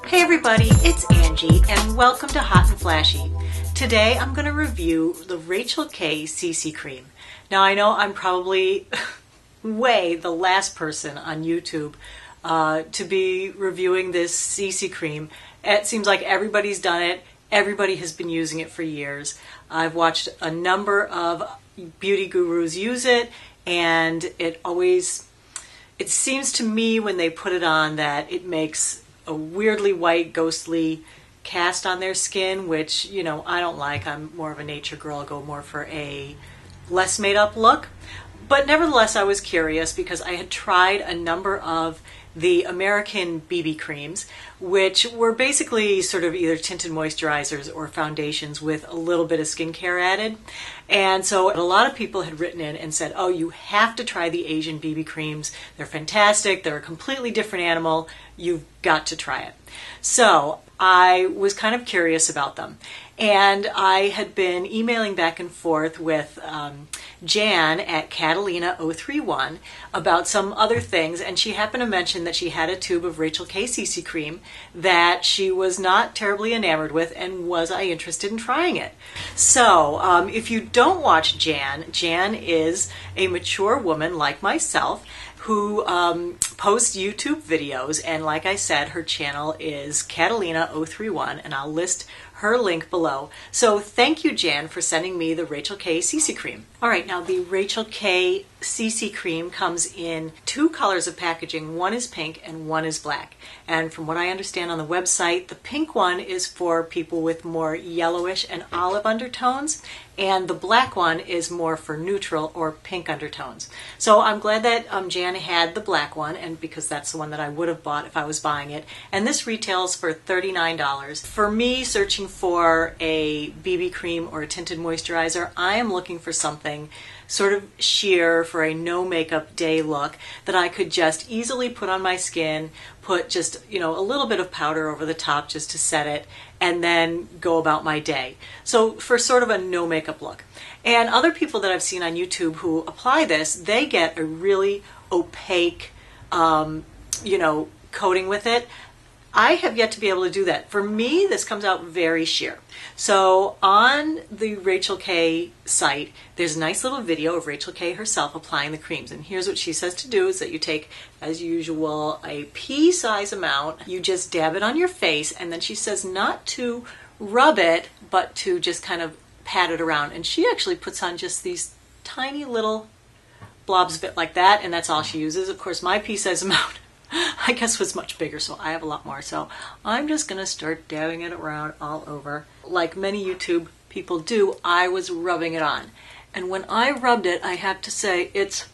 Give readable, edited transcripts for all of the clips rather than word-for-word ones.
Hey everybody, it's Angie and welcome to Hot and Flashy. Today I'm going to review the Rachel K CC Cream. Now I know I'm probably way the last person on YouTube to be reviewing this CC Cream. It seems like everybody's done it. Everybody has been using it for years. I've watched a number of beauty gurus use it, and it seems to me when they put it on that it makes a weirdly white, ghostly cast on their skin, which, you know, I don't like. I'm more of a nature girl. I'll go more for a less made up look. But nevertheless, I was curious because I had tried a number of the American BB creams, which were basically sort of either tinted moisturizers or foundations with a little bit of skincare added. And so a lot of people had written in and said, oh, you have to try the Asian BB creams. They're fantastic. They're a completely different animal. You've got to try it. So I was kind of curious about them. And I had been emailing back and forth with Jan at Catalina031 about some other things, and she happened to mention that she had a tube of Rachel K CC Cream that she was not terribly enamored with, and was I interested in trying it. So if you don't watch Jan, Jan is a mature woman like myself who posts YouTube videos, and like I said, her channel is Catalina031, and I'll list her link below. So thank you, Jan, for sending me the Rachel K CC Cream. All right, now the Rachel K CC Cream comes in two colors of packaging. One is pink and one is black. And from what I understand on the website, the pink one is for people with more yellowish and olive undertones, and the black one is more for neutral or pink undertones. So I'm glad that Jan had the black one, and because that's the one that I would have bought if I was buying it. And this retails for $39. For me, searching for a BB cream or a tinted moisturizer, I am looking for something sort of sheer for a no makeup day look that I could just easily put on my skin, put just, you know, a little bit of powder over the top just to set it, and then go about my day. So for sort of a no makeup look. And other people that I've seen on YouTube who apply this, they get a really opaque, you know, coating with it. I have yet to be able to do that. For me, this comes out very sheer. So on the Rachel K site, there's a nice little video of Rachel K herself applying the creams. And here's what she says to do, is that you take, as usual, a pea-size amount. You just dab it on your face, and then she says not to rub it, but to just kind of pat it around. And she actually puts on just these tiny little blobs of it like that, and that's all she uses. Of course, my pea-size amount I guess was much bigger, so I have a lot more. So I'm just going to start dabbing it around all over. Like many YouTube people do, I was rubbing it on. And when I rubbed it, I have to say it's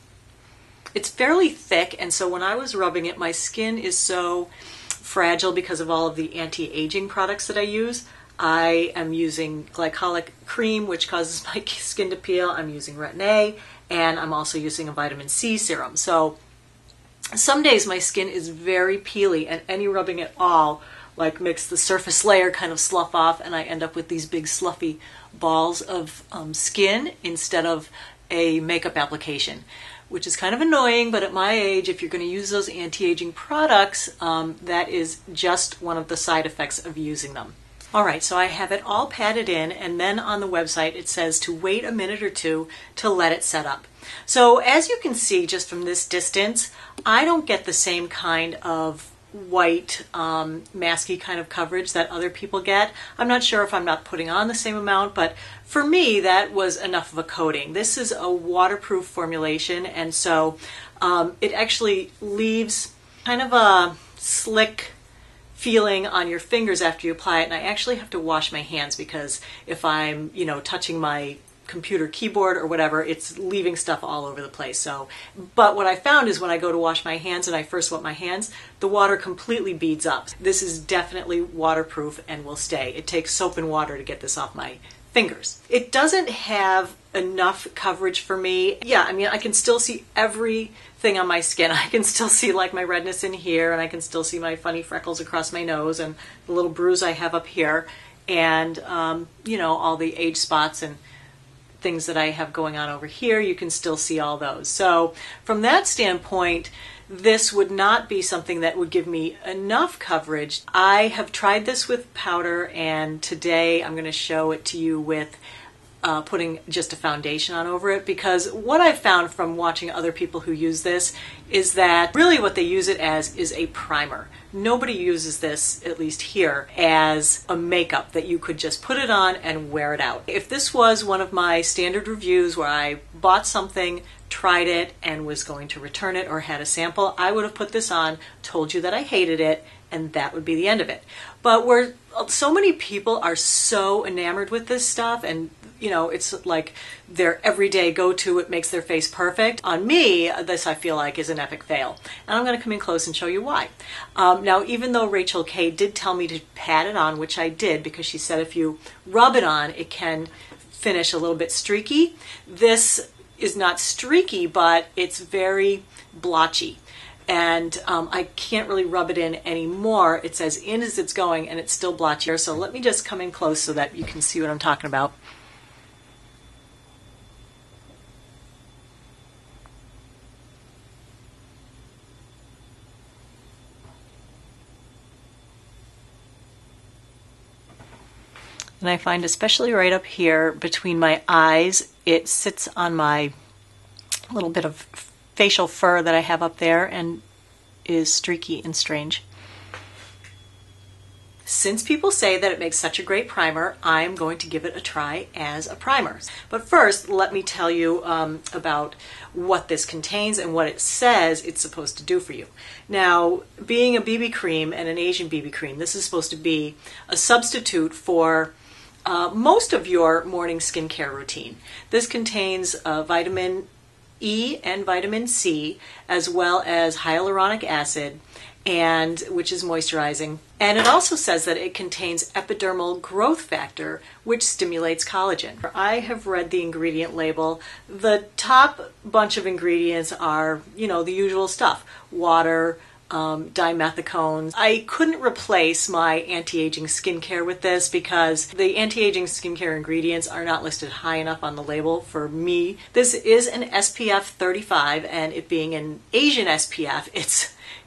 fairly thick, and so when I was rubbing it, my skin is so fragile because of all of the anti-aging products that I use. I am using glycolic cream, which causes my skin to peel. I'm using Retin-A, and I'm also using a vitamin C serum. So some days my skin is very peely, and any rubbing at all like makes the surface layer kind of slough off, and I end up with these big sluffy balls of skin instead of a makeup application, which is kind of annoying. But at my age, if you're going to use those anti-aging products, that is just one of the side effects of using them. All right, so I have it all patted in, and then on the website it says to wait a minute or two to let it set up. So as you can see just from this distance, I don't get the same kind of white, masky kind of coverage that other people get. I'm not sure if I'm not putting on the same amount, but for me that was enough of a coating. This is a waterproof formulation, and so it actually leaves kind of a slick feeling on your fingers after you apply it, and I actually have to wash my hands because if I'm, you know, touching my computer keyboard or whatever, it's leaving stuff all over the place. So, but what I found is when I go to wash my hands and I first wet my hands, the water completely beads up. This is definitely waterproof and will stay. It takes soap and water to get this off my fingers. It doesn't have enough coverage for me. Yeah, I mean, I can still see everything on my skin. I can still see like my redness in here, and I can still see my funny freckles across my nose and the little bruise I have up here, and you know, all the age spots and things that I have going on over here, you can still see all those. So from that standpoint, this would not be something that would give me enough coverage. I have tried this with powder, and today I'm going to show it to you with putting just a foundation on over it, because what I've found from watching other people who use this is that really what they use it as is a primer. Nobody uses this, at least here, as a makeup that you could just put it on and wear it out. If this was one of my standard reviews where I bought something, tried it, and was going to return it or had a sample, I would have put this on, told you that I hated it, and that would be the end of it. But where so many people are so enamored with this stuff, and you know, it's like their everyday go-to, it makes their face perfect. On me, this I feel like is an epic fail. And I'm going to come in close and show you why. Now, even though Rachel K did tell me to pat it on, which I did, because she said if you rub it on, it can finish a little bit streaky. This is not streaky, but it's very blotchy. And I can't really rub it in anymore. It's as in as it's going, and it's still blotchier. So let me just come in close so that you can see what I'm talking about. And I find especially right up here between my eyes, it sits on my little bit of facial fur that I have up there and is streaky and strange. Since people say that it makes such a great primer, I'm going to give it a try as a primer. But first, let me tell you about what this contains and what it says it's supposed to do for you. Now, being a BB cream and an Asian BB cream, this is supposed to be a substitute for most of your morning skincare routine. This contains vitamin E and vitamin C, as well as hyaluronic acid, and which is moisturizing. And it also says that it contains epidermal growth factor, which stimulates collagen. I have read the ingredient label. The top bunch of ingredients are, you know, the usual stuff: water, dimethicones. I couldn't replace my anti-aging skincare with this because the anti-aging skincare ingredients are not listed high enough on the label for me. This is an SPF 35, and it being an Asian SPF,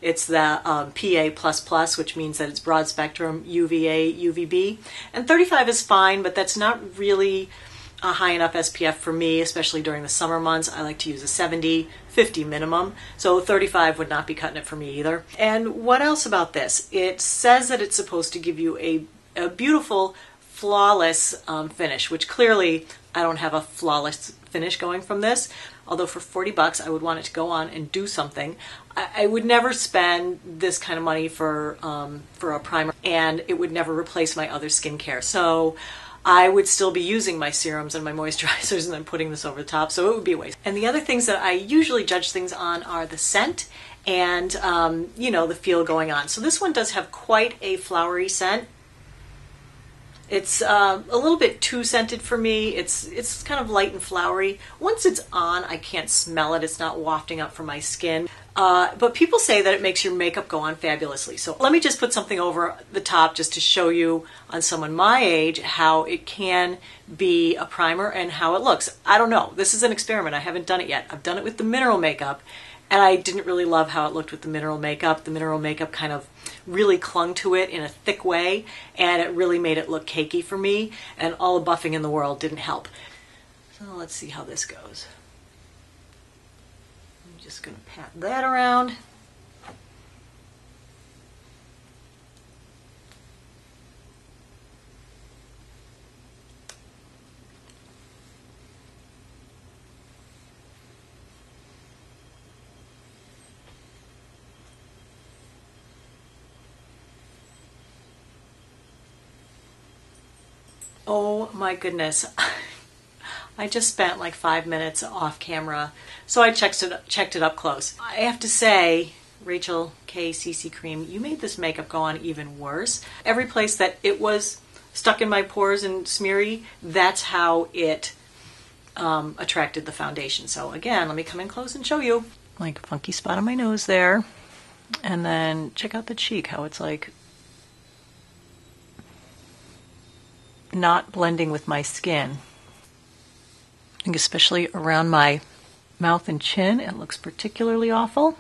it's the PA++, which means that it's broad spectrum UVA, UVB. And 35 is fine, but that's not really a high enough SPF for me, especially during the summer months. I like to use a 70, 50 minimum. So 35 would not be cutting it for me either. And what else about this? It says that it's supposed to give you a beautiful, flawless finish, which clearly I don't have a flawless finish going from this. Although for 40 bucks, I would want it to go on and do something. I would never spend this kind of money for a primer, and it would never replace my other skincare. So I would still be using my serums and my moisturizers and then putting this over the top, so it would be a waste. And the other things that I usually judge things on are the scent and, you know, the feel going on. So this one does have quite a flowery scent. It's a little bit too scented for me. It's kind of light and flowery. Once it's on, I can't smell it. It's not wafting up from my skin. But people say that it makes your makeup go on fabulously. So let me just put something over the top just to show you on someone my age how it can be a primer and how it looks. I don't know. This is an experiment. I haven't done it yet. I've done it with the mineral makeup, and I didn't really love how it looked with the mineral makeup. The mineral makeup kind of really clung to it in a thick way, and it really made it look cakey for me, and all the buffing in the world didn't help. So let's see how this goes. I'm just going to pat that around. Oh my goodness. I just spent like 5 minutes off camera, so I checked it up close. I have to say, Rachel K CC Cream, you made this makeup go on even worse. Every place that it was stuck in my pores and smeary, that's how it attracted the foundation. So again, let me come in close and show you. Like a funky spot on my nose there. And then check out the cheek, how it's like not blending with my skin. I think especially around my mouth and chin, it looks particularly awful.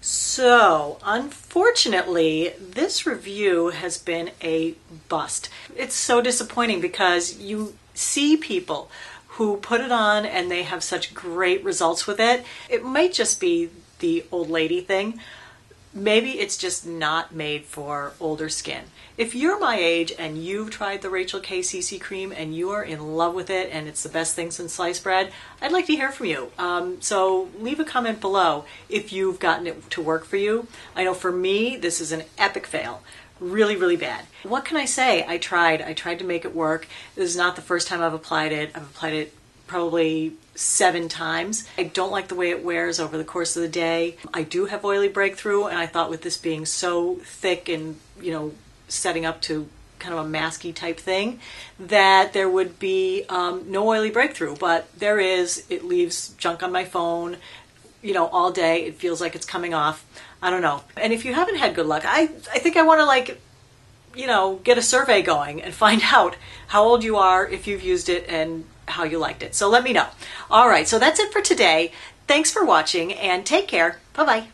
So, unfortunately, this review has been a bust. It's so disappointing because you see people who put it on and they have such great results with it. It might just be the old lady thing. Maybe it's just not made for older skin. If you're my age and you've tried the Rachel K CC cream and you are in love with it and it's the best thing since sliced bread, I'd like to hear from you. So leave a comment below if you've gotten it to work for you. I know for me, this is an epic fail. Really, really bad. What can I say? I tried to make it work. This is not the first time I've applied it. I've applied it probably 7 times. I don't like the way it wears over the course of the day. I do have oily breakthrough, and I thought with this being so thick and, setting up to kind of a masky type thing, that there would be no oily breakthrough, but there is. It leaves junk on my phone, all day. It feels like it's coming off. I don't know. And if you haven't had good luck, I think I want to get a survey going and find out how old you are, if you've used it, and how you liked it. So let me know. All right, so that's it for today. Thanks for watching and take care. Bye-bye.